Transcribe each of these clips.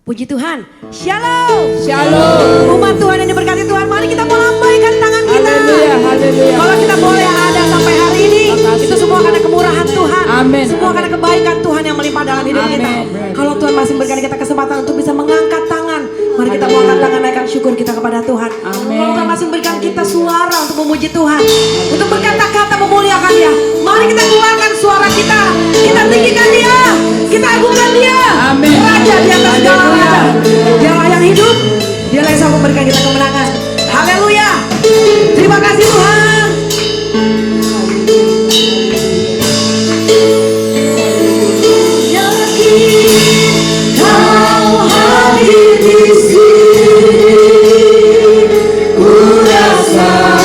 Puji Tuhan. Shalom. Shalom. Umat Tuhan yang diberkati Tuhan, mari kita melambaikan tangan kita. Haleluya, haleluya. Kalau kita boleh ada sampai hari ini, itu semua karena kemurahan Tuhan. Amin. Semua karena kebaikan Tuhan yang melimpah dalam hidup kita. Amin. Kalau Tuhan masih memberikan kita kesempatan untuk bisa mengangkat tangan, mari kita mengangkat tangan, naikkan syukur kita kepada Tuhan. Amin. Kalau Tuhan masih memberikan kita suara untuk memuji Tuhan, untuk berkata-kata memuliakan Dia, mari kita keluarkan suara kita. Kita tinggikan Dia, kita agungkan Dia. Amin. Raja di atas segala raja. Dialah yang hidup, Dialah yang sanggup memberikan kita kemenangan. Haleluya. Terima kasih Tuhan. Yakin Kau hadir di sini, ku rasakan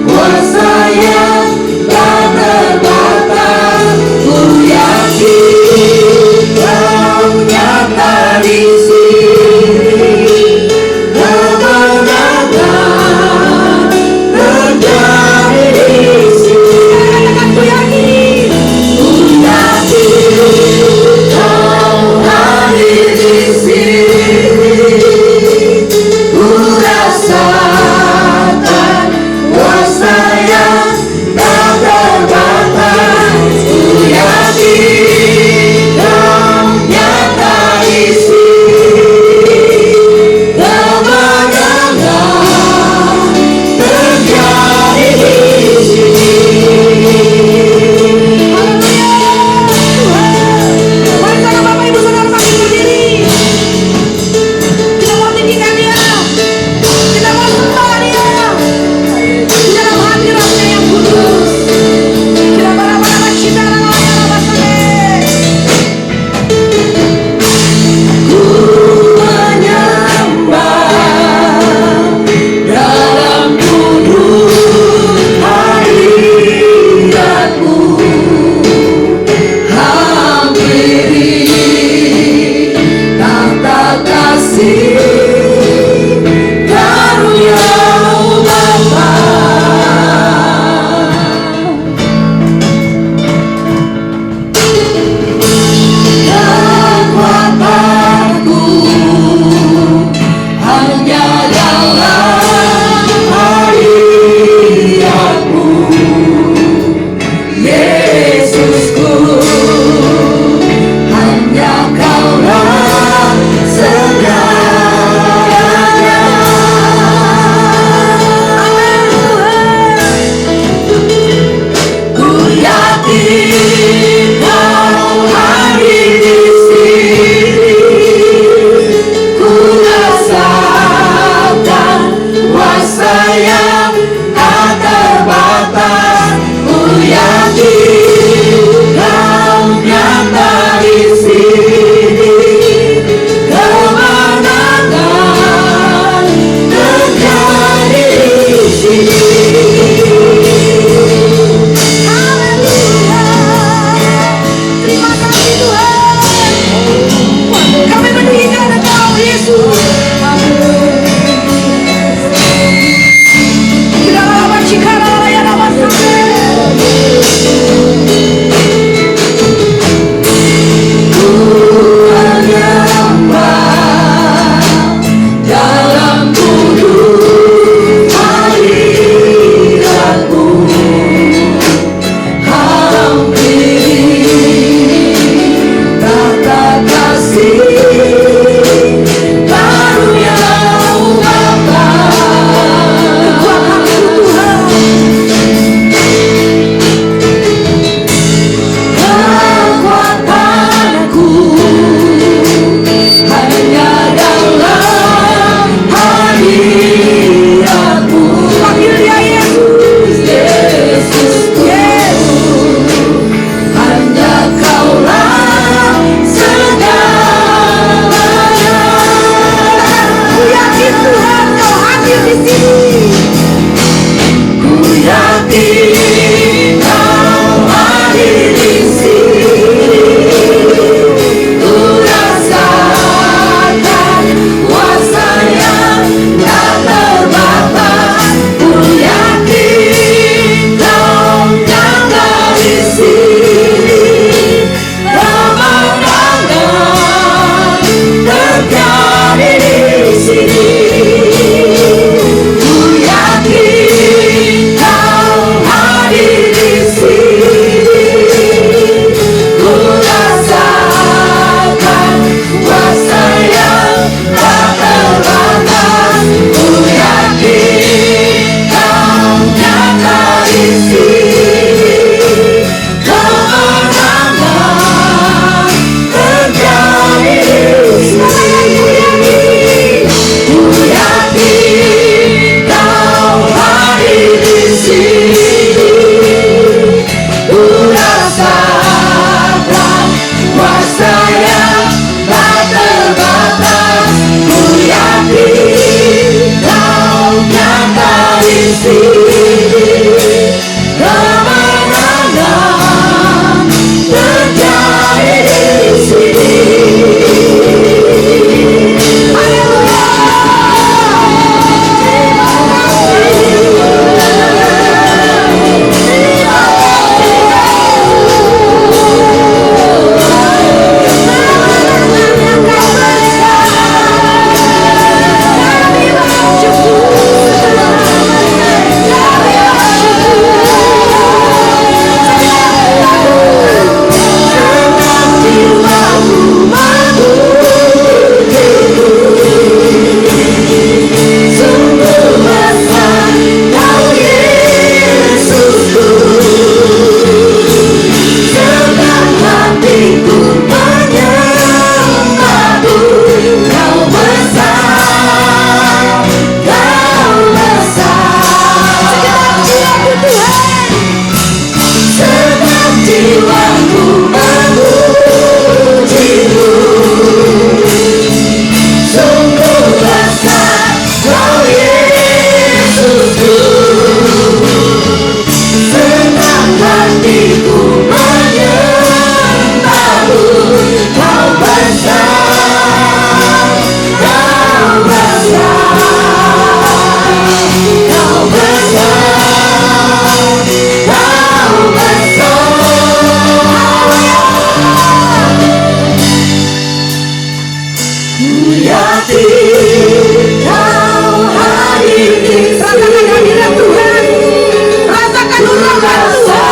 kuasa yang tak terbatas. Ku yakin Kau nyata di sini, kemenangan terjadi di sini. Katakan ku yakin, Kau hadir di sini, ku rasakan kuasa yang tak terbatas. Ku yakin Kau nyata di sini, kemenangan terjadi di sini. Mari saudara Bapak Ibu Saudara bangkit berdiri. Kita mau tinggikan Dia, kita mau sembah Dia di dalam hadirat-Nya yang kudus. Kita barang-barang cinta dalam ku menyembah dalam kudus hadirat-Mu. Hampiri tata kasih karunia-Mu Bapa. Kekuatanku hanya dalam hadirat-Mu, Yesusku. Hanya Kaulah segalanya. Ku yakin Kau hadir di sini, ku rasakan kuasa yang tak terbatas. Ku yakin Kau nyata di sini, kemenangan terjadi di sini. Haleluya. Terima kasih Tuhan. Kami meninggikan Engkau Yesus. Kita lawan cikara layan apa sampai. Ku menyembah dalam kudus hadirat-Mu. Hampiri tata kasih Rasakan hadirat Tuhan. Rasakan urapan Tuhan.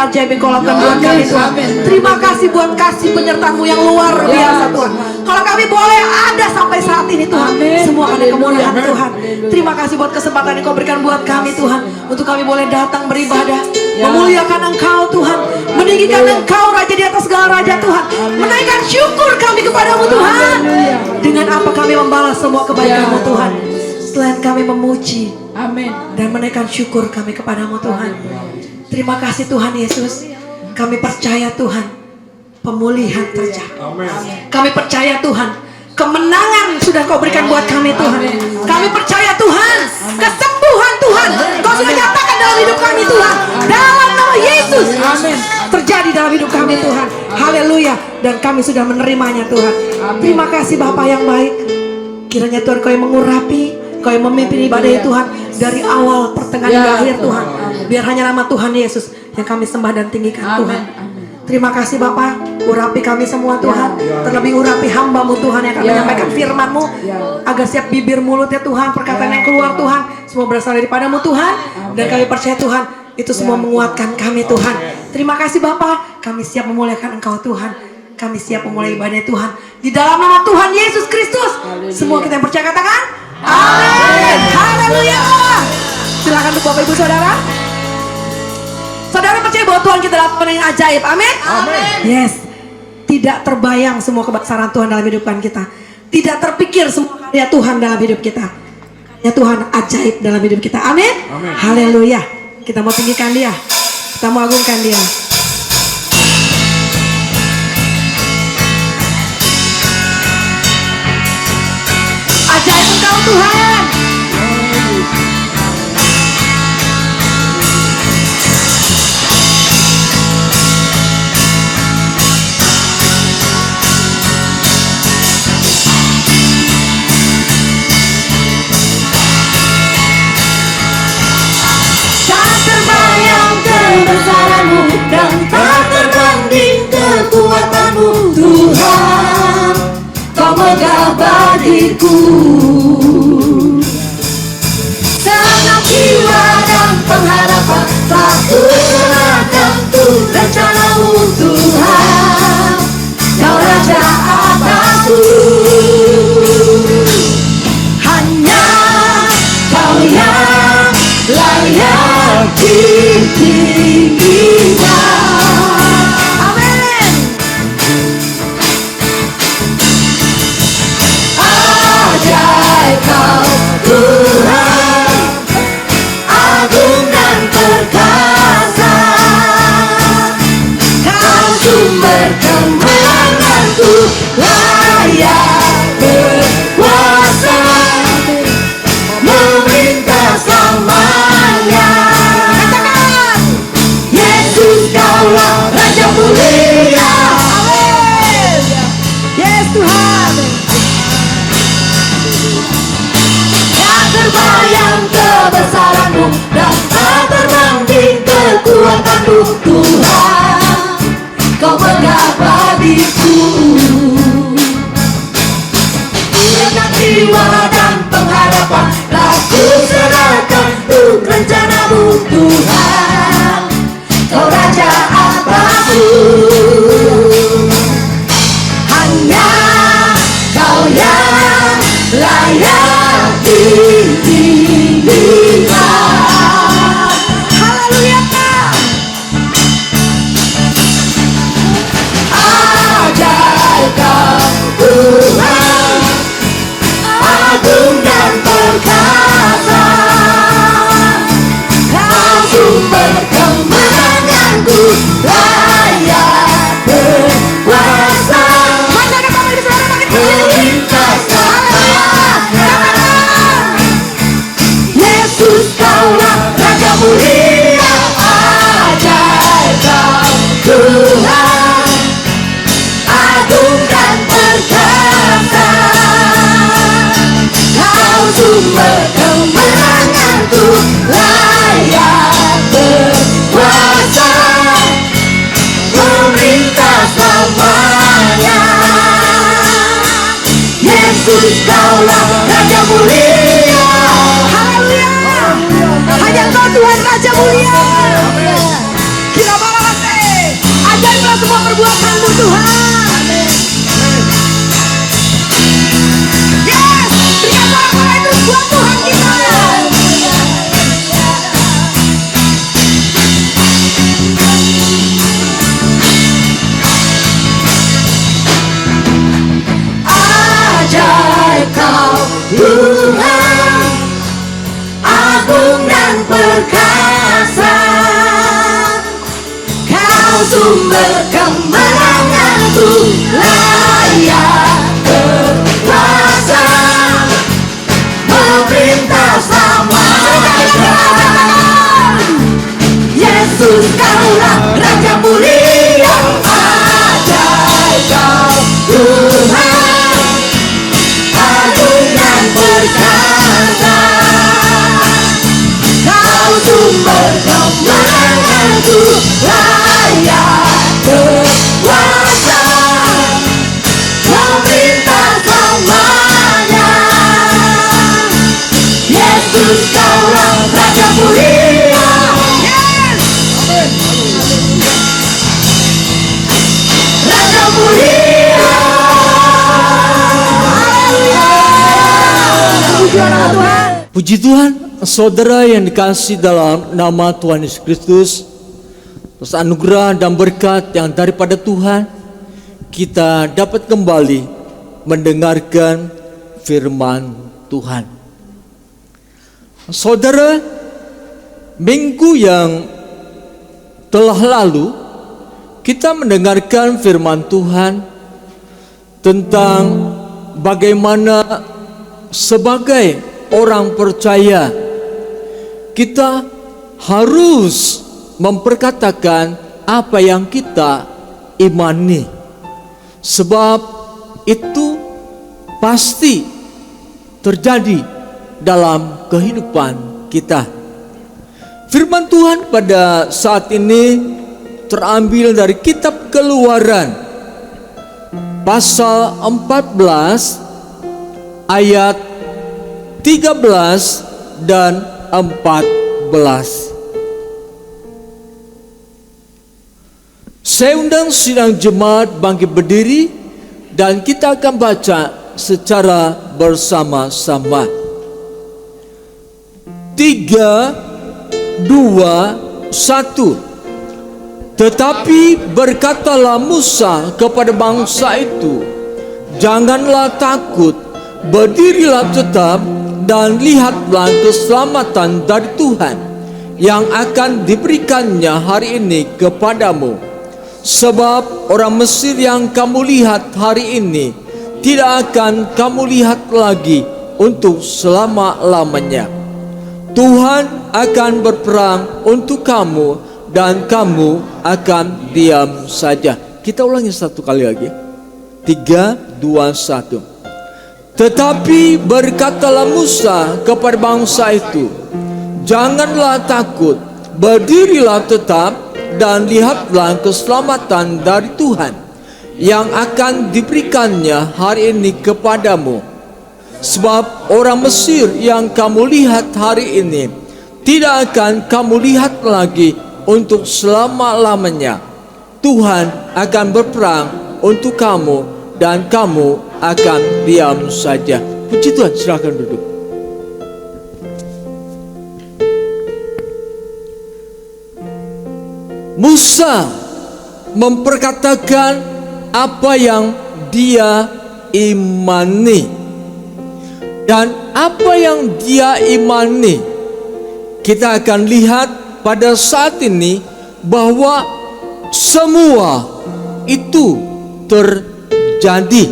ajaib yang Kau lakukan buat kami Tuhan. Terima kasih buat kasih penyertaan-Mu yang luar biasa Tuhan. Kalau kami boleh ada sampai saat ini Tuhan, semua karena kemuliaan Tuhan. Terima kasih buat kesempatan yang Kau berikan buat kami Tuhan, untuk kami boleh datang beribadah, memuliakan Engkau Tuhan, meninggikan Engkau Raja di atas segala raja Tuhan, menaikkan syukur kami kepadamu Tuhan. Dengan apa kami membalas semua kebaikan-Mu Tuhan, selain kami memuji dan menaikkan syukur kami kepadamu Tuhan. Terima kasih Tuhan Yesus. Kami percaya Tuhan, pemulihan terjadi. Kami percaya Tuhan, kemenangan sudah Kau berikan buat kami Tuhan. Kami percaya Tuhan, kesembuhan Tuhan Kau sudah nyatakan dalam hidup kami Tuhan. Dalam nama Yesus terjadi dalam hidup kami Tuhan. Haleluya. Dan kami sudah menerimanya Tuhan. Terima kasih Bapa yang baik. Kiranya Tuhan Kau yang mengurapi, Kau yang memimpin ibadah ya Tuhan, dari awal, pertengahan hingga akhir Tuhan. Biar hanya nama Tuhan Yesus yang kami sembah dan tinggikan Tuhan. Terima kasih Bapa, urapi kami semua Tuhan. Terlebih urapi hamba-Mu Tuhan yang akan menyampaikan firman-Mu, agar siap bibir mulutnya Tuhan, perkataan yang keluar Tuhan, semua berasal daripada-Mu Tuhan. Dan kami percaya Tuhan, itu semua menguatkan kami Tuhan. Terima kasih Bapa, kami siap memuliakan Engkau Tuhan. Kami siap memulai ibadah Tuhan di dalam nama Tuhan Yesus Kristus. Semua kita yang percaya katakan amin. Haleluya. Silakan untuk Bapak Ibu Saudara. Saudara percaya bahwa Tuhan kita lakukan yang ajaib. Amin. Yes. Tidak terbayang semua kebesaran Tuhan dalam hidup kita. Tidak terpikir semua karya Tuhan dalam hidup kita. Karya Tuhan ajaib dalam hidup kita. Amin. Haleluya. Kita mau tinggikan Dia. Kita mau agungkan Dia. Ajaib Engkau Tuhan. Tak terbayang kebesaran-Mu dan tak terbanding kekuatan-Mu Tuhan. Kau megah bagiku, senang jiwa dan pengharapan tak kuserahkan untuk rencana-Mu Tuhan. Kau Raja atasku, hanya Kau yang layak ditinggikan. Amin. Ajaib Kau Tuhan, agung dan perkasa. Kau sumber kemenanganku, layak berkuasa, memerintah selamanya. Katakan, Yesus Kaulah Raja mulia. Yes Tuhan. Tak terbayang kebesaran-Mu dan tak terbanding kekuatan-Mu Tuhan. Kau megah bagiku, dengan jiwa dan pengharapan telah kuserahkan untuk rencana-Mu Tuhan. Kau Raja atasku, hanya Kau yang layak ditinggikan. Haleluya. Ajaib Kau Tuhan, agung dan perkasa. Kau sumber kemenanganku, layak berkuasa, memerintah selamanya. Yesus Kaulah Raja mulia. Ajaib Kau Tuhan, agung dan perkasa. Kau sumber kemenanganku, layak berkuasa, memerintah selamanya. Yesus Kaulah Raja mulia. Haleluya. Hanya Kau Tuhan Raja mulia. Kita balas semua perbuatanmu Tuhan. Yes, berikan suara itu buat Tuhan kita. Ajaib Kau Tuhan, agung dan perkasa. Kau sumber kemenanganku, layak berkuasa, memerintah selamanya. Yesus Kaulah Raja mulia, ajaib Kau Tuhan, agung dan perkasa. Kau sumber kemenanganku, layak berkuasa, memerintah selamanya. Yesus Kaulah Raja mulia, Raja mulia. Puji Tuhan, saudara yang dikasihi dalam nama Tuhan Yesus Kristus, atas anugerah dan berkat yang daripada Tuhan, kita dapat kembali mendengarkan firman Tuhan. Saudara, minggu yang telah lalu kita mendengarkan firman Tuhan tentang bagaimana sebagai orang percaya kita harus memperkatakan apa yang kita imani, sebab itu pasti terjadi dalam kehidupan kita. Firman Tuhan pada saat ini terambil dari kitab Keluaran pasal 14 ayat 13 dan 14. Saya undang sidang jemaat bangkit berdiri dan kita akan baca secara bersama-sama. 3, 2, 1. Tetapi berkatalah Musa kepada bangsa itu, janganlah takut, berdirilah tetap dan lihatlah keselamatan dari Tuhan yang akan diberikannya hari ini kepadamu. Sebab orang Mesir yang kamu lihat hari ini tidak akan kamu lihat lagi untuk selama-lamanya. Tuhan akan berperang untuk kamu dan kamu akan diam saja. Kita ulangi satu kali lagi. 3, 2, 1. Tetapi berkatalah Musa kepada bangsa itu, janganlah takut, berdirilah tetap dan lihatlah keselamatan dari Tuhan yang akan diberikannya hari ini kepadamu. Sebab orang Mesir yang kamu lihat hari ini tidak akan kamu lihat lagi untuk selama-lamanya. Tuhan akan berperang untuk kamu dan kamu akan diam saja. Puji Tuhan, silakan duduk. Musa memperkatakan apa yang dia imani, dan apa yang dia imani kita akan lihat pada saat ini bahwa semua itu terjadi.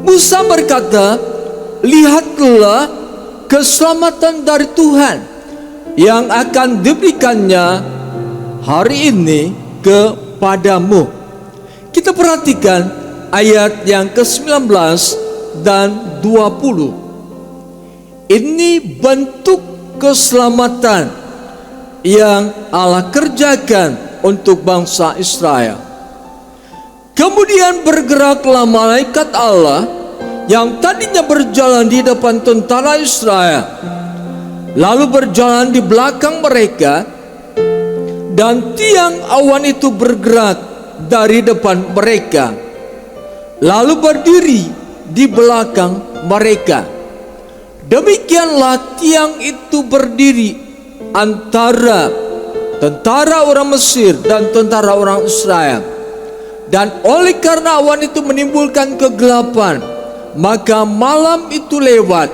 Musa berkata, lihatlah keselamatan dari Tuhan yang akan diberikannya hari ini kepadamu. Kita perhatikan ayat yang ke-19 dan 20. Ini bentuk keselamatan yang Allah kerjakan untuk bangsa Israel. Kemudian bergeraklah malaikat Allah yang tadinya berjalan di depan tentara Israel, lalu berjalan di belakang mereka, dan tiang awan itu bergerak dari depan mereka, lalu berdiri di belakang mereka. Demikianlah tiang itu berdiri antara tentara orang Mesir dan tentara orang Israel. Dan oleh karena awan itu menimbulkan kegelapan, maka malam itu lewat,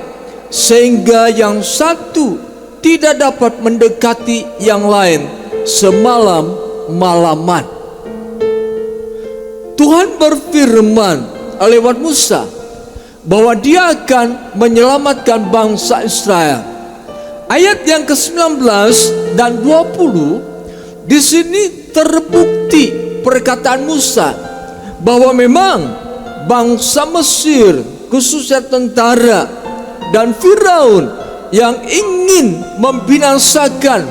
sehingga yang satu tidak dapat mendekati yang lain semalam-malaman. Tuhan berfirman lewat Musa bahwa Dia akan menyelamatkan bangsa Israel. Ayat yang ke-19 dan 20 di sini terbukti perkataan Musa bahwa memang bangsa Mesir, khususnya tentara dan Firaun yang ingin membinasakan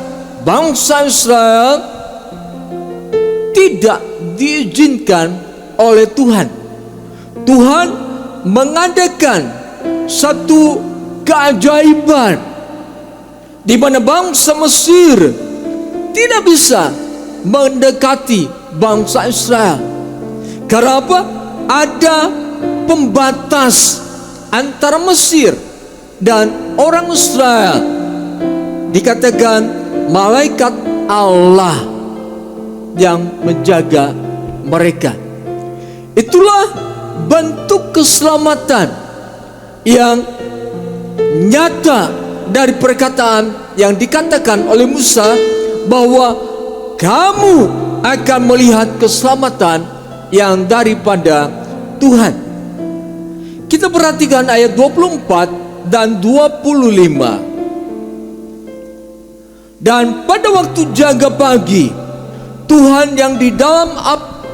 bangsa Israel tidak diizinkan oleh Tuhan. Tuhan mengadakan satu keajaiban di mana bangsa Mesir tidak bisa mendekati bangsa Israel. Karena apa? Ada pembatas antara Mesir dan orang Israel. Dikatakan malaikat Allah yang menjaga mereka. Itulah bentuk keselamatan yang nyata dari perkataan yang dikatakan oleh Musa bahwa kamu akan melihat keselamatan yang daripada Tuhan. Kita perhatikan ayat 24 dan 25. Dan pada waktu jaga pagi, Tuhan yang di dalam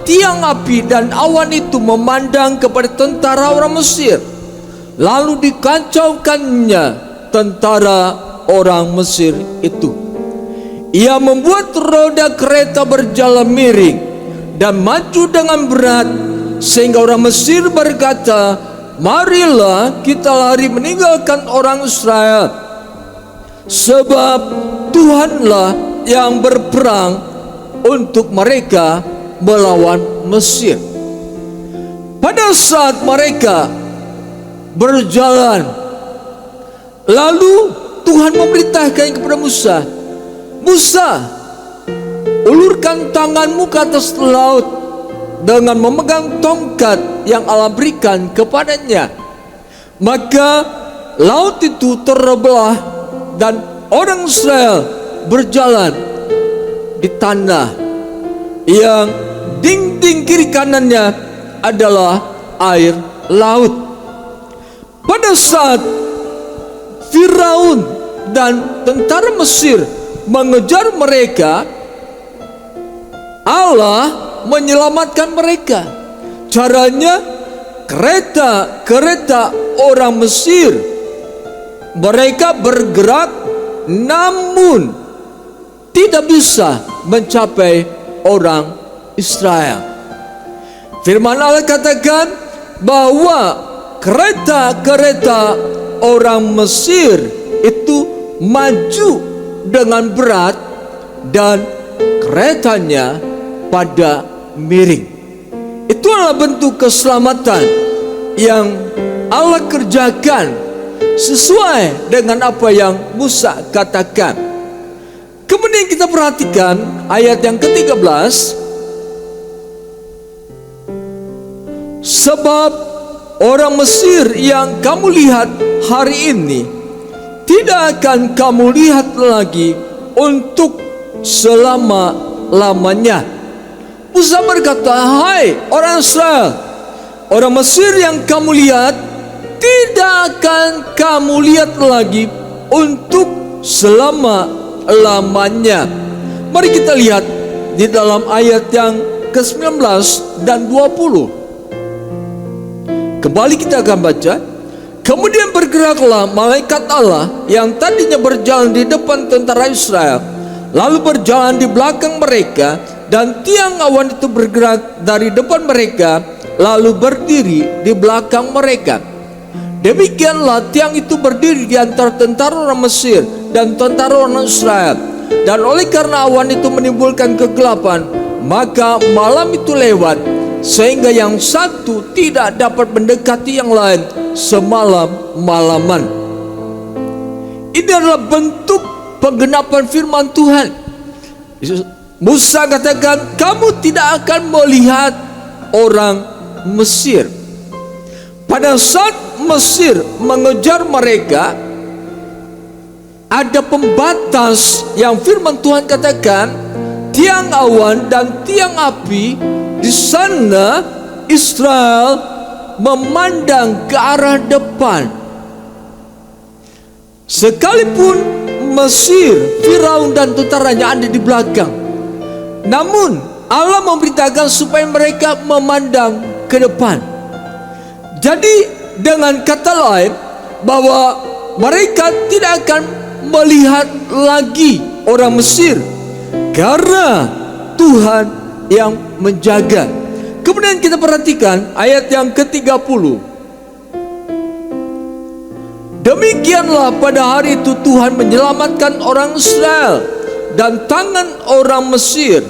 tiang api dan awan itu memandang kepada tentara orang Mesir, lalu dikacaukannya tentara orang Mesir itu. Ia membuat roda kereta berjalan miring dan maju dengan berat, sehingga orang Mesir berkata, marilah kita lari meninggalkan orang Israel, sebab Tuhanlah yang berperang untuk mereka melawan Mesir. Pada saat mereka berjalan, lalu Tuhan memerintahkan kepada Musa, Musa, ulurkan tanganmu ke atas laut dengan memegang tongkat yang Allah berikan kepadanya. Maka laut itu terbelah dan orang Israel berjalan di tanah yang dinding kiri kanannya adalah air laut. Pada saat Firaun dan tentara Mesir mengejar mereka, Allah menyelamatkan mereka. Caranya kereta orang Mesir, mereka bergerak namun tidak bisa mencapai orang Israel. Firman Allah katakan bahwa kereta orang Mesir itu maju dengan berat dan keretanya pada miring. Itu adalah bentuk keselamatan yang Allah kerjakan sesuai dengan apa yang Musa katakan. Kemudian kita perhatikan ayat yang ke-13. Sebab orang Mesir yang kamu lihat hari ini tidak akan kamu lihat lagi untuk selama-lamanya. Musa berkata, hai orang Israel, orang Mesir yang kamu lihat tidak akan kamu lihat lagi untuk selama-lamanya. Mari kita lihat di dalam ayat yang ke-19 dan 20. Kembali kita akan baca. Kemudian bergeraklah malaikat Allah yang tadinya berjalan di depan tentara Israel, lalu berjalan di belakang mereka, dan tiang awan itu bergerak dari depan mereka, lalu berdiri di belakang mereka. Demikianlah tiang itu berdiri di antara tentara orang Mesir dan tentara orang Israel. Dan oleh karena awan itu menimbulkan kegelapan, maka malam itu lewat, sehingga yang satu tidak dapat mendekati yang lain semalam-malaman. Ini adalah bentuk penggenapan firman Tuhan. Musa katakan, kamu tidak akan melihat orang Mesir. Pada saat Mesir mengejar mereka, ada pembatas yang firman Tuhan katakan, tiang awan dan tiang api. Di sana Israel memandang ke arah depan. Sekalipun Mesir, Firaun dan tentaranya ada di belakang, namun Allah memerintahkan supaya mereka memandang ke depan. Jadi dengan kata lain, bahwa mereka tidak akan melihat lagi orang Mesir, karena Tuhan yang menjaga. Kemudian kita perhatikan ayat yang ke-30. Demikianlah pada hari itu Tuhan menyelamatkan orang Israel dan tangan orang Mesir.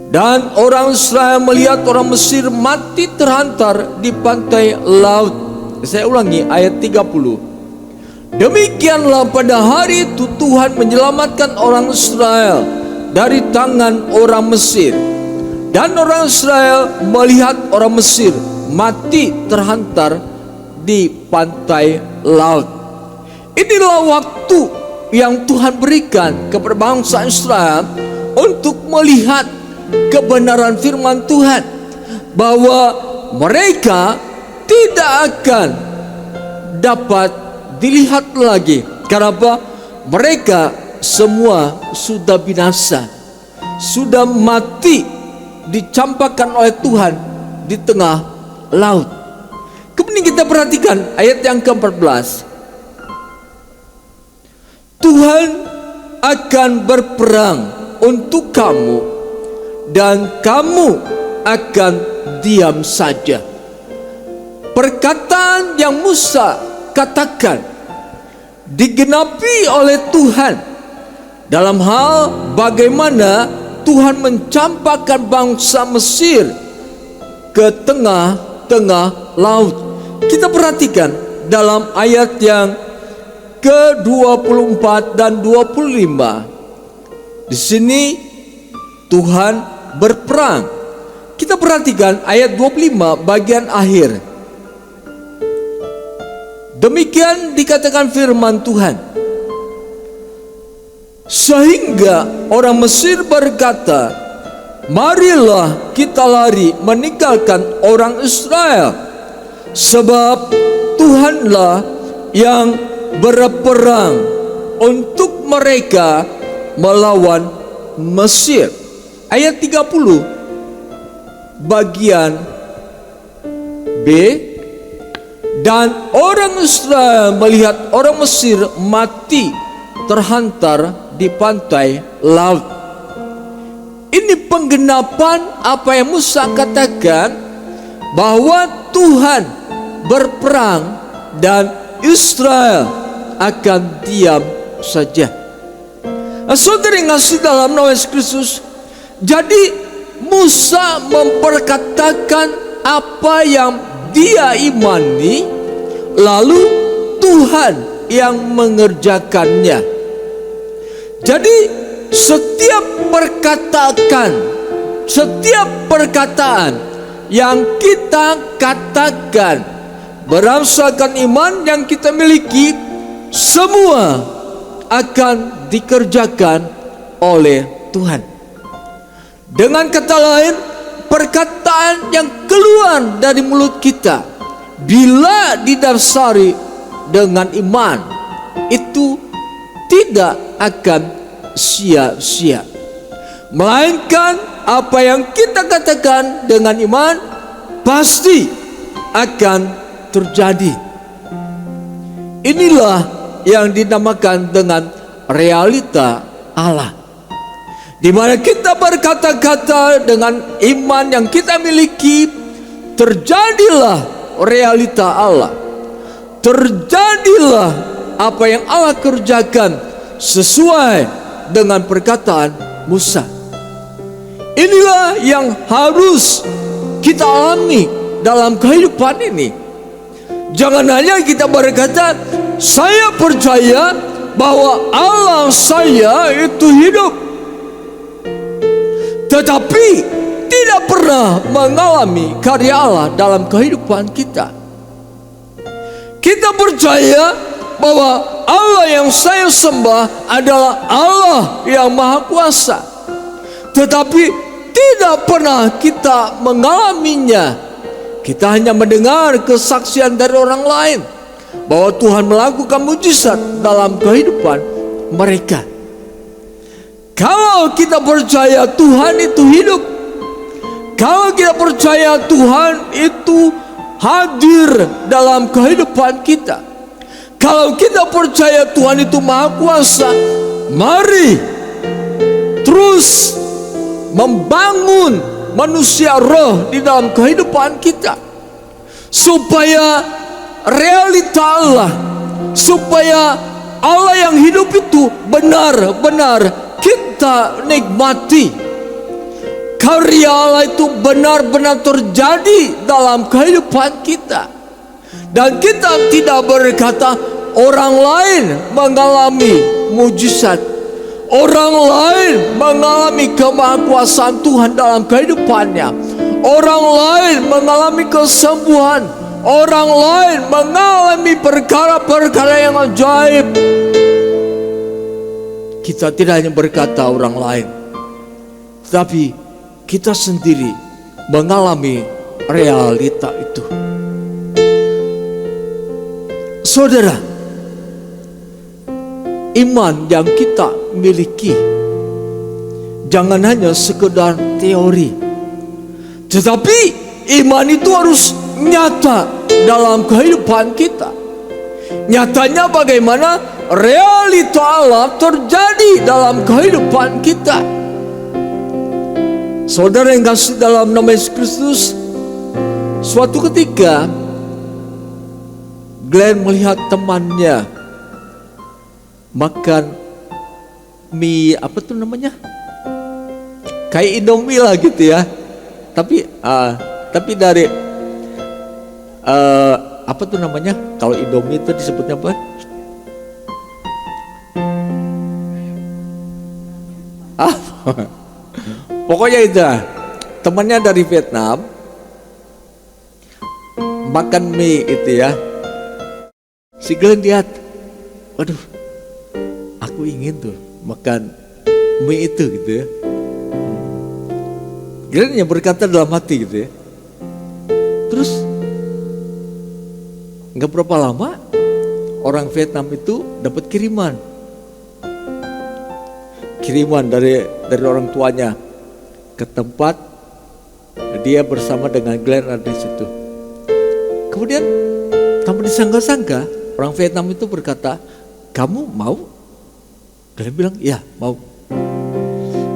Dan orang Israel melihat orang Mesir mati terhantar di pantai laut. Saya ulangi ayat 30. Demikianlah pada hari itu Tuhan menyelamatkan orang Israel dari tangan orang Mesir. Dan orang Israel melihat orang Mesir mati terhantar di pantai laut. Inilah waktu yang Tuhan berikan kepada bangsa Israel untuk melihat kebenaran firman Tuhan, bahwa mereka tidak akan dapat dilihat lagi. Kenapa? Mereka semua sudah binasa, sudah mati, dicampakkan oleh Tuhan di tengah laut. Kemudian kita perhatikan ayat yang ke-14. Tuhan akan berperang untuk kamu, dan kamu akan diam saja. Perkataan yang Musa katakan digenapi oleh Tuhan dalam hal bagaimana Tuhan mencampakkan bangsa Mesir ke tengah-tengah laut. Kita perhatikan dalam ayat yang ke-24 dan 25. Di sini Tuhan berperang. Kita perhatikan ayat 25 bagian akhir. Demikian dikatakan firman Tuhan. Sehingga orang Mesir berkata, marilah kita lari meninggalkan orang Israel, sebab Tuhanlah yang berperang untuk mereka melawan Mesir. Ayat 30 bagian B. Dan orang Israel melihat orang Mesir mati terhantar di pantai laut. Ini penggenapan apa yang Musa katakan, bahwa Tuhan berperang dan Israel akan diam saja. Saudara yang kasih dalam nama Yesus Kristus, jadi Musa memperkatakan apa yang dia imani, lalu Tuhan yang mengerjakannya. Jadi setiap perkataan yang kita katakan berdasarkan iman yang kita miliki, semua akan dikerjakan oleh Tuhan. Dengan kata lain, perkataan yang keluar dari mulut kita, bila didasari dengan iman, itu tidak akan sia-sia. Melainkan apa yang kita katakan dengan iman pasti akan terjadi. Inilah yang dinamakan dengan realita Allah, di mana kita berkata-kata dengan iman yang kita miliki, terjadilah realita Allah. Terjadilah apa yang Allah kerjakan sesuai dengan perkataan Musa. Inilah yang harus kita alami dalam kehidupan ini. Jangan hanya kita berkata, saya percaya bahwa Allah saya itu hidup, tetapi tidak pernah mengalami karya Allah dalam kehidupan kita. Kita percaya bahwa Allah yang saya sembah adalah Allah yang Maha Kuasa, tetapi tidak pernah kita mengalaminya. Kita hanya mendengar kesaksian dari orang lain bahwa Tuhan melakukan mujizat dalam kehidupan mereka. Kalau kita percaya Tuhan itu hidup, kalau kita percaya Tuhan itu hadir dalam kehidupan kita, kalau kita percaya Tuhan itu Maha Kuasa, mari terus membangun manusia roh di dalam kehidupan kita, supaya realita Allah, supaya Allah yang hidup itu benar-benar kita nikmati. Karya Allah itu benar-benar terjadi dalam kehidupan kita, dan kita tidak berkata orang lain mengalami mujizat, orang lain mengalami kemahakuasaan Tuhan dalam kehidupannya, orang lain mengalami kesembuhan, orang lain mengalami perkara-perkara yang ajaib. Kita tidak hanya berkata orang lain, tapi kita sendiri mengalami realita itu. Saudara, iman yang kita miliki jangan hanya sekedar teori, tetapi iman itu harus nyata dalam kehidupan kita. Nyatanya bagaimana realita Allah terjadi dalam kehidupan kita. Saudara yang kasih dalam nama Yesus Kristus, suatu ketika Glenn melihat temannya makan mie, apa tuh namanya, kayak Indomie lah gitu ya, tapi dari apa tuh namanya, kalau Indomie itu disebutnya apa? Pokoknya itu temannya dari Vietnam makan mie itu ya. Si Glenn lihat, waduh, aku ingin tuh makan mie itu gitu ya. Glenn yang berkata dalam hati gitu ya. Terus nggak berapa lama orang Vietnam itu dapat kiriman dari orang tuanya ke tempat dia bersama dengan Glenn ada di situ. Kemudian tanpa disangka-sangka orang Vietnam itu berkata, kamu mau? Glenn bilang, ya mau.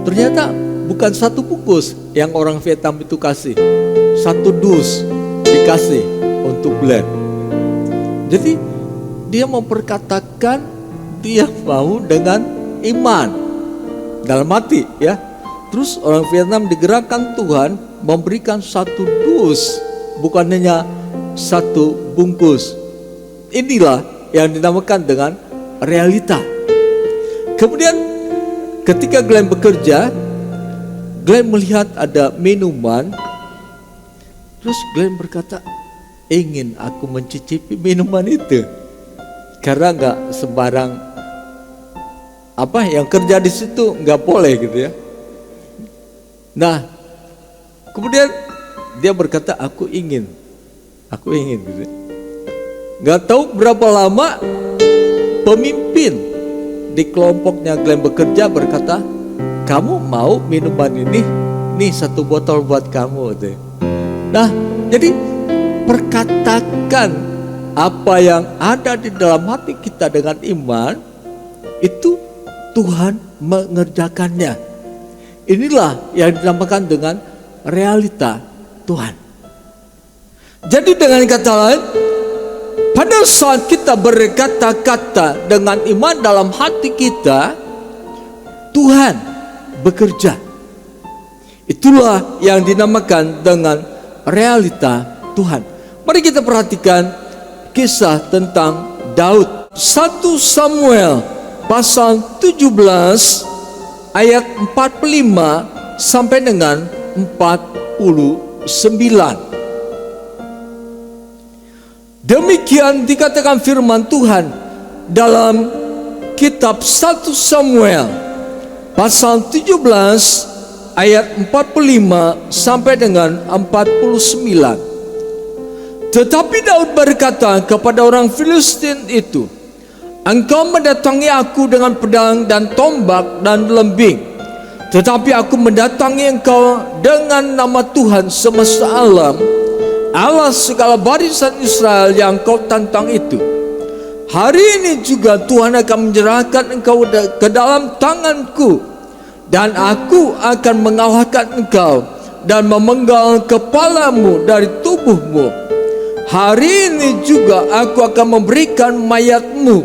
Ternyata bukan satu bungkus yang orang Vietnam itu kasih, satu dus dikasih untuk Glenn. Jadi dia memperkatakan dia mau dengan iman dalam hati ya. Terus orang Vietnam digerakkan Tuhan memberikan satu dus, bukan hanya satu bungkus. Inilah yang dinamakan dengan realita. Kemudian ketika Glenn bekerja, Glenn melihat ada minuman. Terus Glenn berkata, ingin aku mencicipi minuman itu. Karena nggak sembarang yang kerja di situ nggak boleh gitu ya. Nah, kemudian dia berkata, aku ingin gitu. Gak tahu berapa lama pemimpin di kelompoknya Glenn bekerja berkata, kamu mau minuman ini? Nih satu botol buat kamu gitu. Nah, jadi perkatakan apa yang ada di dalam hati kita dengan iman, itu Tuhan mengerjakannya. Inilah yang dinamakan dengan realita Tuhan. Jadi dengan kata lain, pada saat kita berkata-kata dengan iman dalam hati kita, Tuhan bekerja. Itulah yang dinamakan dengan realita Tuhan. Mari kita perhatikan kisah tentang Daud. 1 Samuel pasal 17 ayat 45 sampai dengan 49. Demikian dikatakan firman Tuhan dalam kitab 1 Samuel pasal 17 ayat 45 sampai dengan 49. Tetapi Daud berkata kepada orang Filistin itu, "Engkau mendatangi aku dengan pedang dan tombak dan lembing, tetapi aku mendatangi engkau dengan nama Tuhan semesta alam, Allah segala barisan Israel yang kau tantang itu. Hari ini juga Tuhan akan menyerahkan engkau ke dalam tanganku, dan aku akan mengalahkan engkau dan memenggal kepalamu dari tubuhmu. Hari ini juga aku akan memberikan mayatmu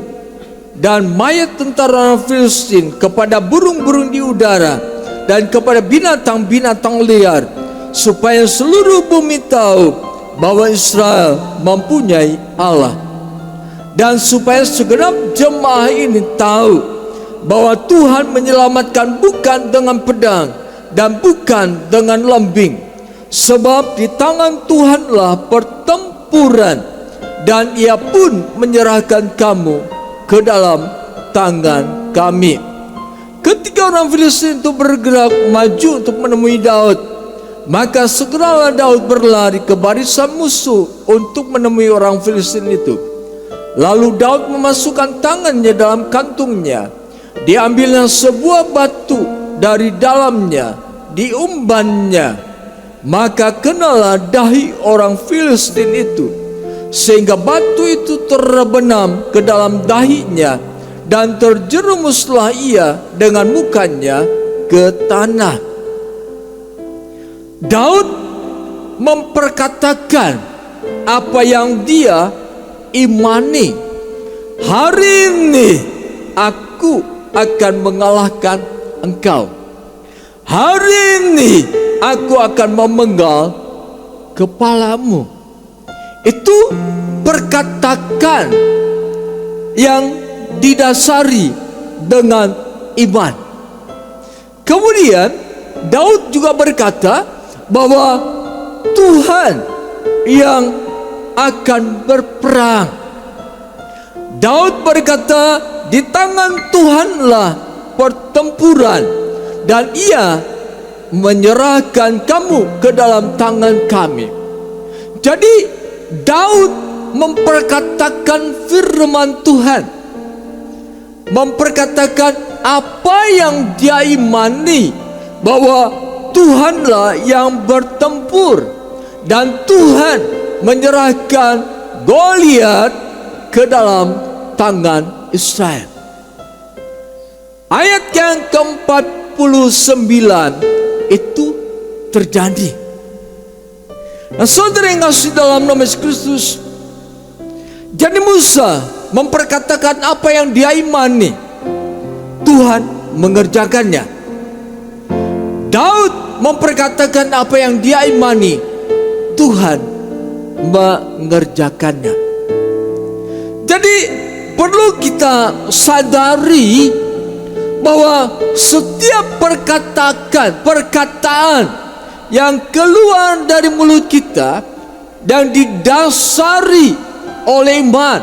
dan mayat tentara Filistin kepada burung-burung di udara dan kepada binatang-binatang liar, supaya seluruh bumi tahu bahwa Israel mempunyai Allah, dan supaya segenap jemaah ini tahu bahwa Tuhan menyelamatkan bukan dengan pedang dan bukan dengan lembing, sebab di tangan Tuhanlah pertempuran, dan Ia pun menyerahkan kamu ke dalam tangan kami." Ketika orang Filistin itu bergerak maju untuk menemui Daud, maka segeralah Daud berlari ke barisan musuh untuk menemui orang Filistin itu. Lalu Daud memasukkan tangannya dalam kantungnya, diambilnya sebuah batu dari dalamnya, diumbannya, maka kenalah dahi orang Filistin itu, sehingga batu itu terbenam ke dalam dahinya, dan terjerumuslah ia dengan mukanya ke tanah. Daud memperkatakan apa yang dia imani. Hari ini aku akan mengalahkan engkau. Hari ini aku akan memenggal kepalamu. Itu perkataan yang didasari dengan iman. Kemudian Daud juga berkata bahwa Tuhan yang akan berperang. Daud berkata, "Di tangan Tuhanlah pertempuran, dan Ia menyerahkan kamu ke dalam tangan kami." Jadi Daud memperkatakan firman Tuhan, memperkatakan apa yang dia imani, bahwa Tuhanlah yang bertempur, dan Tuhan menyerahkan Goliat ke dalam tangan Israel. Ayat yang ke-49 itu terjadi. Nah, saudara yang kasih dalam nama Yesus Kristus, jadi Musa memperkatakan apa yang dia imani, Tuhan mengerjakannya. Daud memperkatakan apa yang dia imani, Tuhan mengerjakannya. Jadi perlu kita sadari bahwa setiap perkataan yang keluar dari mulut kita dan didasari oleh iman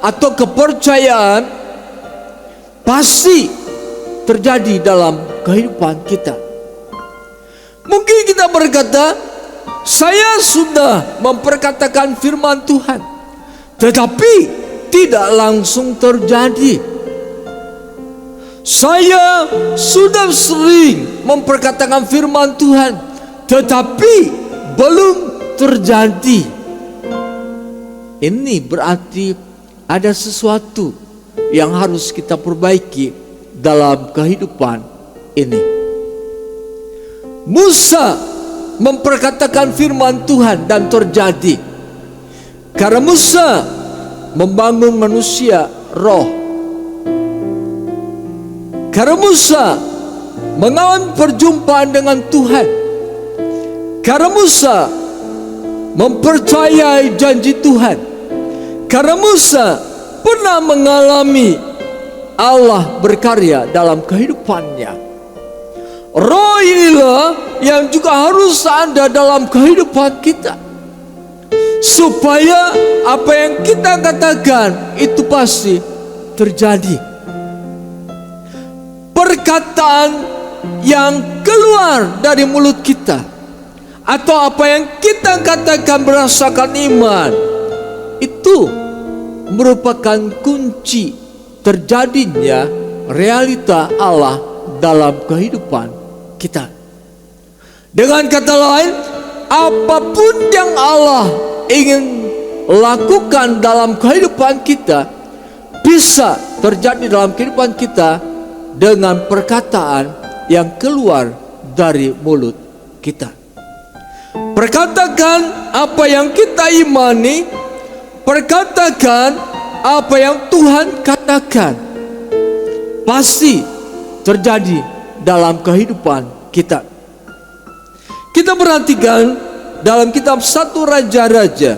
atau kepercayaan pasti terjadi dalam kehidupan kita. Mungkin kita berkata, "Saya sudah memperkatakan firman Tuhan," tetapi tidak langsung terjadi. "Saya sudah sering memperkatakan firman Tuhan, tetapi belum terjadi." Ini berarti ada sesuatu yang harus kita perbaiki dalam kehidupan ini. Musa memperkatakan firman Tuhan dan terjadi, karena Musa membangun manusia roh. Karena Musa mengalami perjumpaan dengan Tuhan, Karena Musa mempercayai janji Tuhan, karena Musa pernah mengalami Allah berkarya dalam kehidupannya. Roh inilah yang juga harus ada dalam kehidupan kita, supaya apa yang kita katakan itu pasti terjadi. Perkataan yang keluar dari mulut kita, atau apa yang kita katakan berdasarkan iman, itu merupakan kunci terjadinya realita Allah dalam kehidupan kita. Dengan kata lain, apapun yang Allah ingin lakukan dalam kehidupan kita bisa terjadi dalam kehidupan kita dengan perkataan yang keluar dari mulut kita. Perkatakan apa yang kita imani, perkatakan apa yang Tuhan katakan, pasti terjadi dalam kehidupan kita. Kita perhatikan dalam kitab 1 Raja-Raja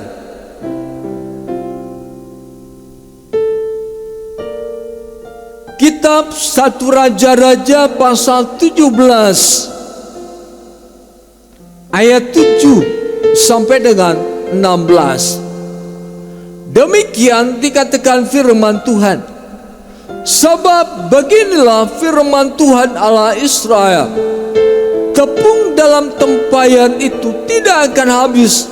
Kitab 1 Raja-Raja pasal 17 ayat 7 sampai dengan 16. Demikian dikatakan firman Tuhan. Sebab beginilah firman Tuhan Allah Israel, tepung dalam tempayan itu tidak akan habis,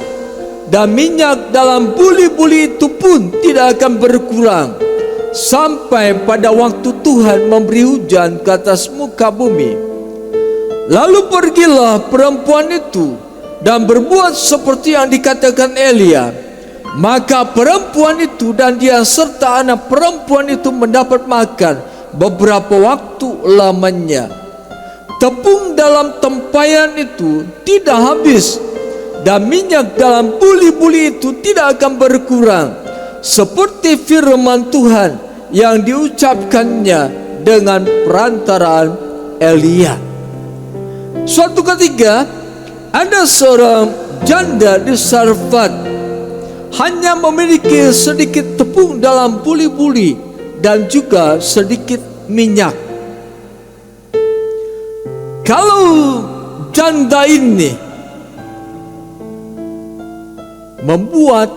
dan minyak dalam buli-buli itu pun tidak akan berkurang, sampai pada waktu Tuhan memberi hujan ke atas muka bumi. Lalu pergilah perempuan itu dan berbuat seperti yang dikatakan Elia. Maka perempuan itu dan dia serta anak perempuan itu mendapat makan beberapa waktu lamanya. Tepung dalam tempayan itu tidak habis, dan minyak dalam buli-buli itu tidak akan berkurang, seperti firman Tuhan yang diucapkannya dengan perantaraan Elia. Suatu ketika ada seorang janda di Sarfat, hanya memiliki sedikit tepung dalam buli-buli dan juga sedikit minyak. Kalau janda ini membuat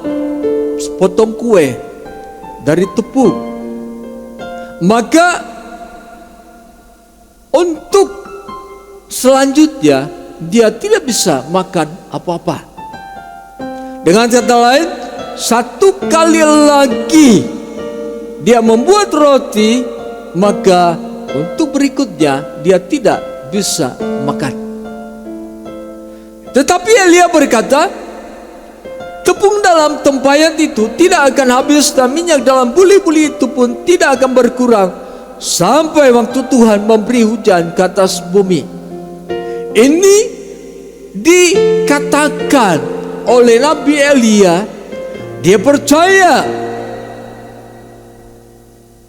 sepotong kue dari tepung, maka untuk selanjutnya dia tidak bisa makan apa-apa. Dengan kata lain, satu kali lagi dia membuat roti, maka untuk berikutnya dia tidak bisa makan. Tetapi Elia berkata, tepung dalam tempayan itu tidak akan habis, dan minyak dalam buli-buli itu pun tidak akan berkurang, sampai waktu Tuhan memberi hujan ke atas bumi. Ini dikatakan oleh Nabi Elia. Dia percaya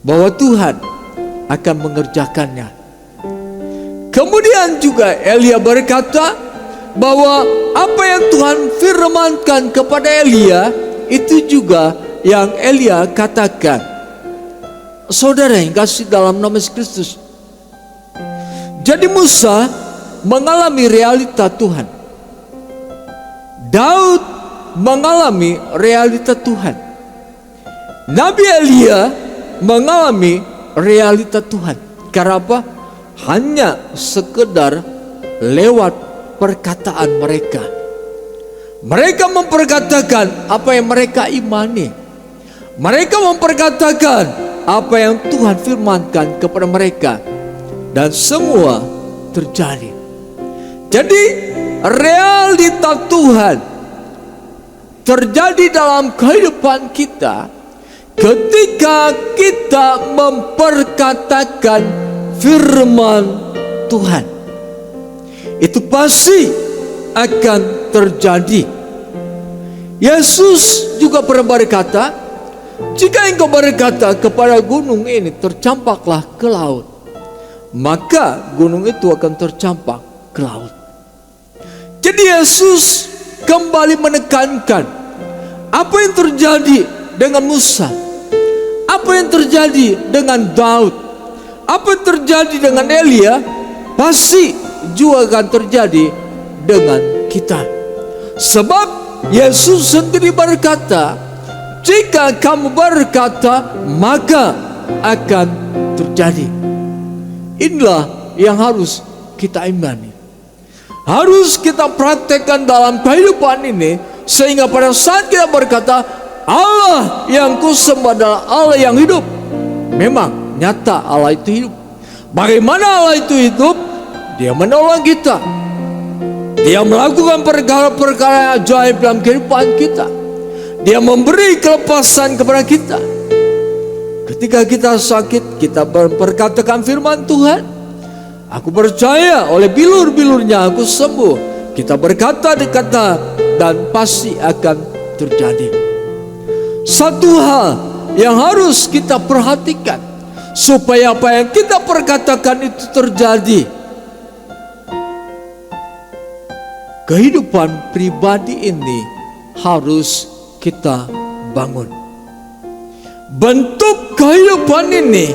bahwa Tuhan akan mengerjakannya. Kemudian juga Elia berkata bahwa apa yang Tuhan firmankan kepada Elia, itu juga yang Elia katakan. Saudara yang kasih dalam nama Yesus Kristus, jadi Musa mengalami realita Tuhan, Daud mengalami realita Tuhan, Nabi Elia mengalami realita Tuhan. Karena apa? Hanya sekedar lewat perkataan mereka. Mereka memperkatakan apa yang mereka imani. Mereka memperkatakan apa yang Tuhan firmankan kepada mereka, dan semua terjadi. Jadi realita Tuhan terjadi dalam kehidupan kita ketika kita memperkatakan firman Tuhan. Itu pasti akan terjadi. Yesus juga pernah berkata, jika engkau berkata kepada gunung ini, tercampaklah ke laut, maka gunung itu akan tercampak ke laut. Jadi Jadi Yesus kembali menekankan apa yang terjadi dengan Musa, apa yang terjadi dengan Daud, apa yang terjadi dengan Elia, pasti juga akan terjadi dengan kita. Sebab Yesus sendiri berkata, jika kamu berkata, maka akan terjadi. Inilah yang harus kita imani, harus kita praktekkan dalam kehidupan ini, sehingga pada saat kita berkata, Allah yang kusembah adalah Allah yang hidup, memang nyata Allah itu hidup. Bagaimana Allah itu hidup? Dia menolong kita, Dia melakukan perkara-perkara yang ajaib dalam kehidupan kita, Dia memberi kelepasan kepada kita. Ketika kita sakit, kita berkatakan firman Tuhan, aku percaya oleh bilur-bilurnya aku sembuh. Kita berkata dan pasti akan terjadi. Satu hal yang harus kita perhatikan supaya apa yang kita perkatakan itu terjadi. Kehidupan pribadi ini harus kita bangun. Bentuk kehidupan ini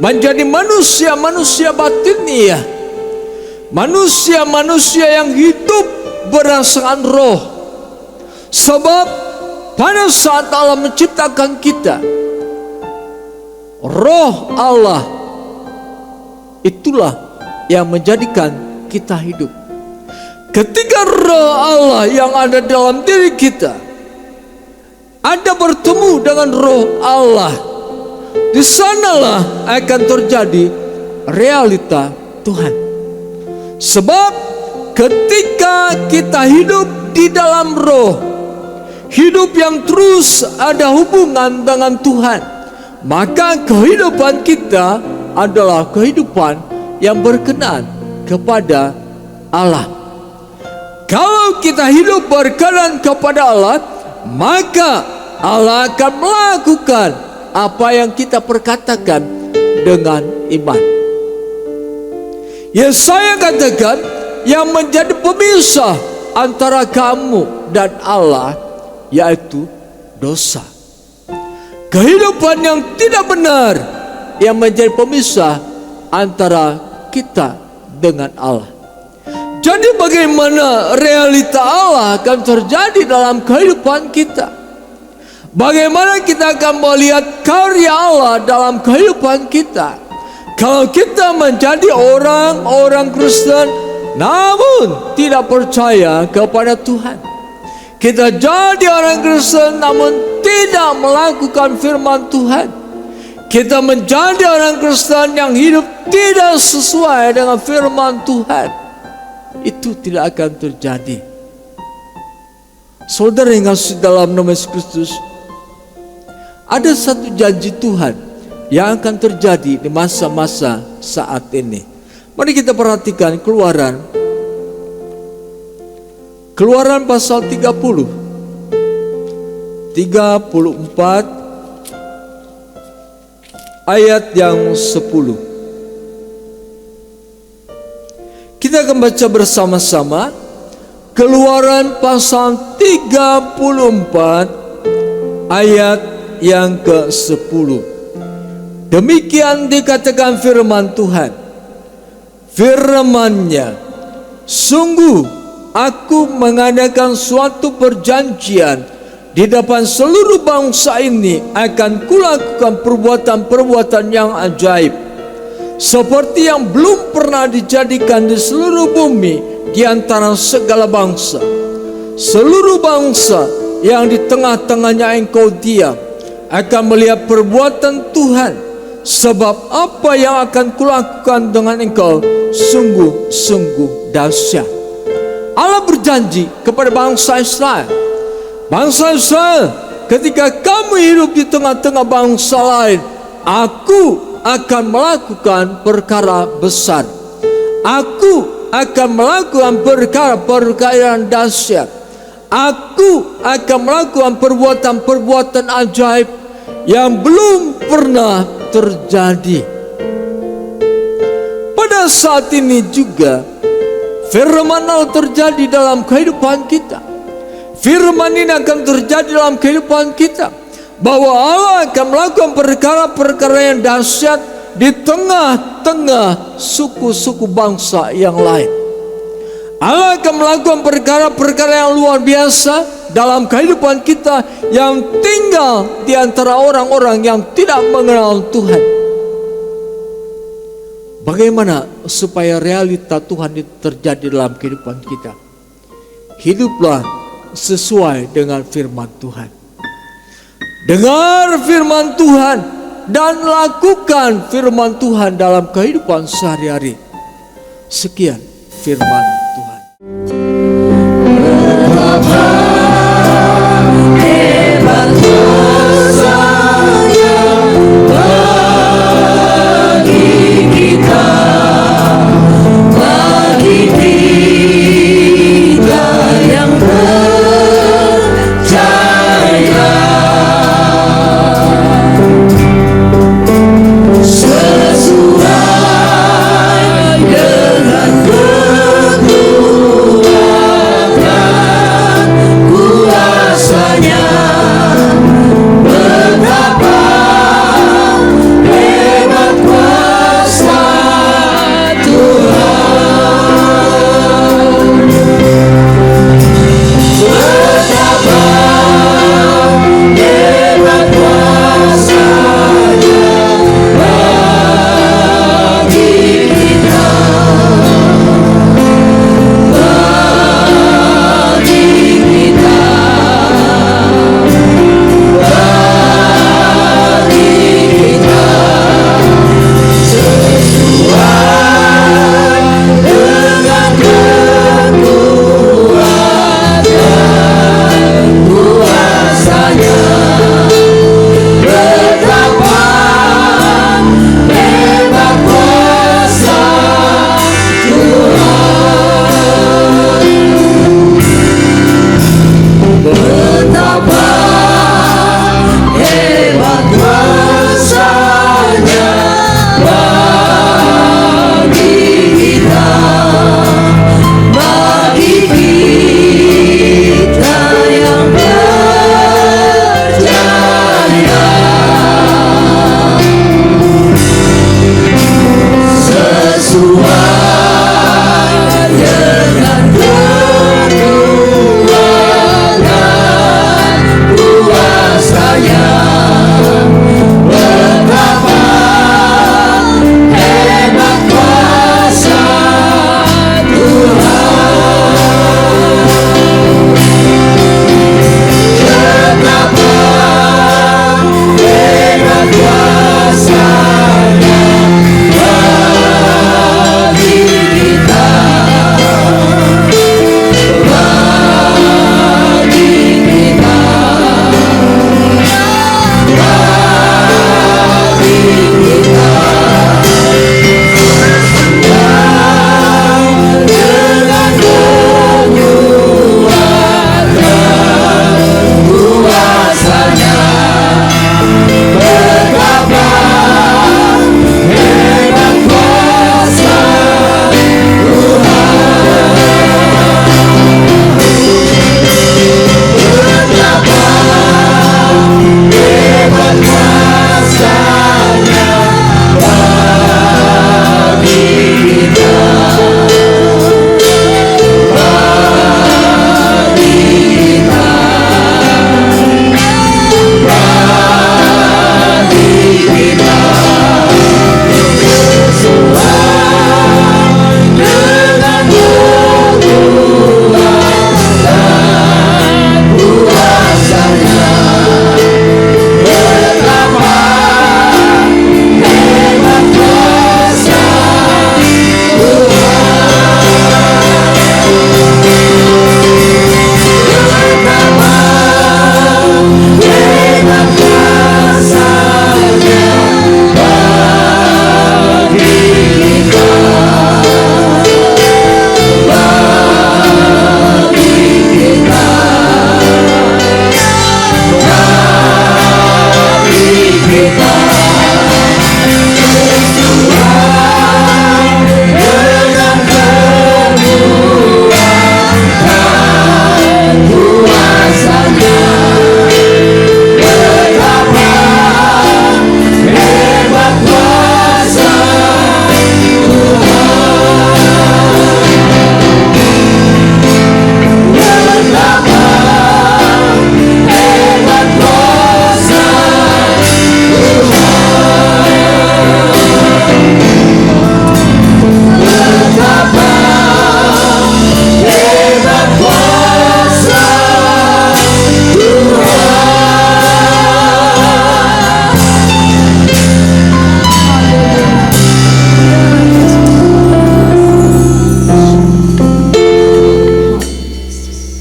menjadi manusia-manusia batinia, manusia-manusia yang hidup berdasarkan roh. Sebab pada saat Allah menciptakan kita, roh Allah itulah yang menjadikan kita hidup. Ketika roh Allah yang ada dalam diri kita ada bertemu dengan roh Allah, di sanalah akan terjadi realita Tuhan. Sebab ketika kita hidup di dalam roh, hidup yang terus ada hubungan dengan Tuhan, maka kehidupan kita adalah kehidupan yang berkenan kepada Allah. Kalau kita hidup berkenan kepada Allah, maka Allah akan melakukan apa yang kita perkatakan dengan iman. Yesaya katakan, yang menjadi pemisah antara kamu dan Allah yaitu dosa. Kehidupan yang tidak benar yang menjadi pemisah antara kita dengan Allah. Jadi bagaimana realita Allah akan terjadi dalam kehidupan kita? Bagaimana kita akan melihat karya Allah dalam kehidupan kita? Kalau kita menjadi orang-orang Kristen namun tidak percaya kepada Tuhan, kita jadi orang Kristen namun tidak melakukan firman Tuhan, kita menjadi orang Kristen yang hidup tidak sesuai dengan firman Tuhan, itu tidak akan terjadi. Saudara yang kasih dalam nama Yesus Kristus, ada satu janji Tuhan yang akan terjadi di masa-masa saat ini. Mari kita perhatikan Keluaran pasal 34 ayat yang 10. Kita akan baca bersama-sama Keluaran pasal 34 ayat yang ke-10. Demikian dikatakan firman Tuhan. Firman-Nya, sungguh aku mengadakan suatu perjanjian di depan seluruh bangsa ini, akan kulakukan perbuatan-perbuatan yang ajaib, seperti yang belum pernah dijadikan di seluruh bumi di antara segala bangsa. Seluruh bangsa yang di tengah-tengahnya engkau diam akan melihat perbuatan Tuhan, sebab apa yang akan kulakukan dengan engkau sungguh-sungguh dahsyat. Allah berjanji kepada bangsa Israel, ketika kamu hidup di tengah-tengah bangsa lain, aku akan melakukan perkara besar. Aku akan melakukan perkara-perkara yang dahsyat. Aku akan melakukan perbuatan-perbuatan ajaib yang belum pernah terjadi. Pada saat ini juga Firman Allah terjadi dalam kehidupan kita. Firman ini akan terjadi dalam kehidupan kita, bahwa Allah akan melakukan perkara-perkara yang dahsyat di tengah-tengah suku-suku bangsa yang lain. Allah akan melakukan perkara-perkara yang luar biasa dalam kehidupan kita yang tinggal di antara orang-orang yang tidak mengenal Tuhan. Bagaimana supaya realita Tuhan itu terjadi dalam kehidupan kita? Hiduplah sesuai dengan firman Tuhan. Dengar firman Tuhan dan lakukan firman Tuhan dalam kehidupan sehari-hari. Sekian firman Tuhan. Hebat kuasanya bagi kita, bagi kita yang percaya. Sesuai dengan kebenaran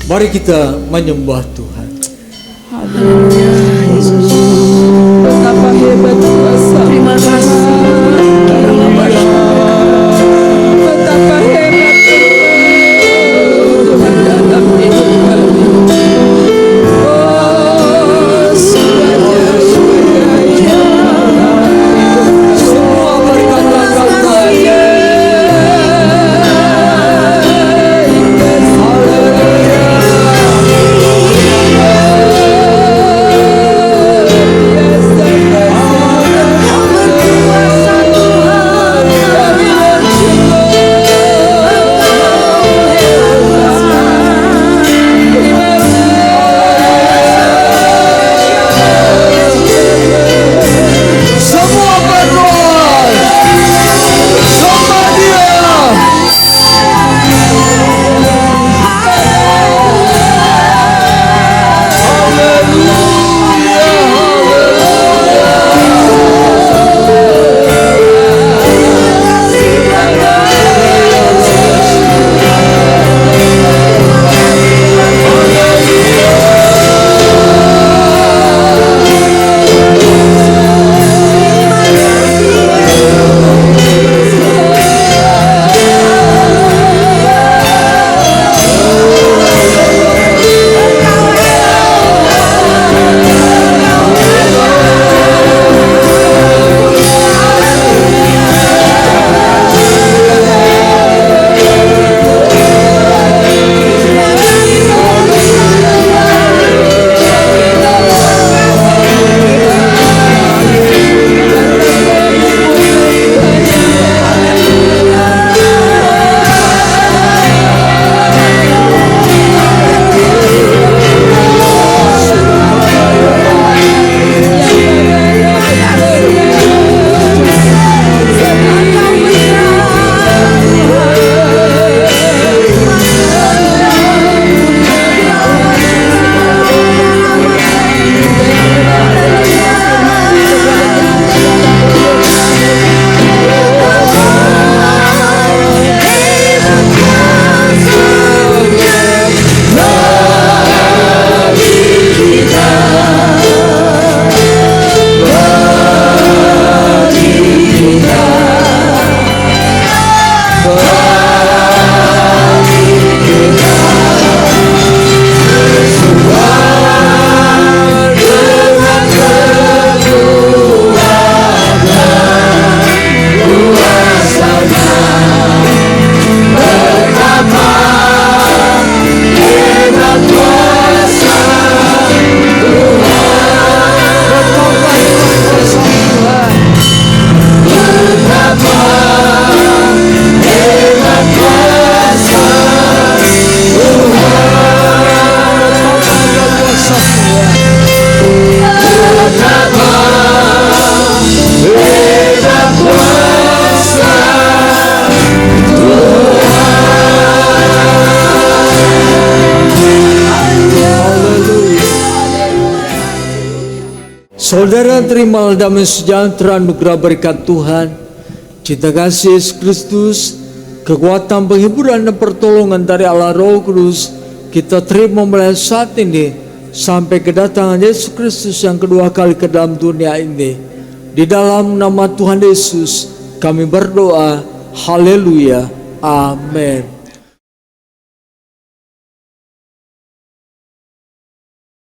Mari kita menyembah Tuhan. Haleluya, Yesus. Betapa hebat kuasa. Terima kasih. Betapa hebat Tuhan dalam hidup kami. Oh, sungguh Semua berkat-berkat semua berdoa, sembah Dia. Saudara, terimalah damai sejahtera anugerah berkat Tuhan, cinta kasih Yesus Kristus, kekuatan penghiburan dan pertolongan dari Allah Roh Kudus kita terima mulai saat ini sampai kedatangan Yesus Kristus yang kedua kali ke dalam dunia ini. Di dalam nama Tuhan Yesus kami berdoa. Haleluya. Amin.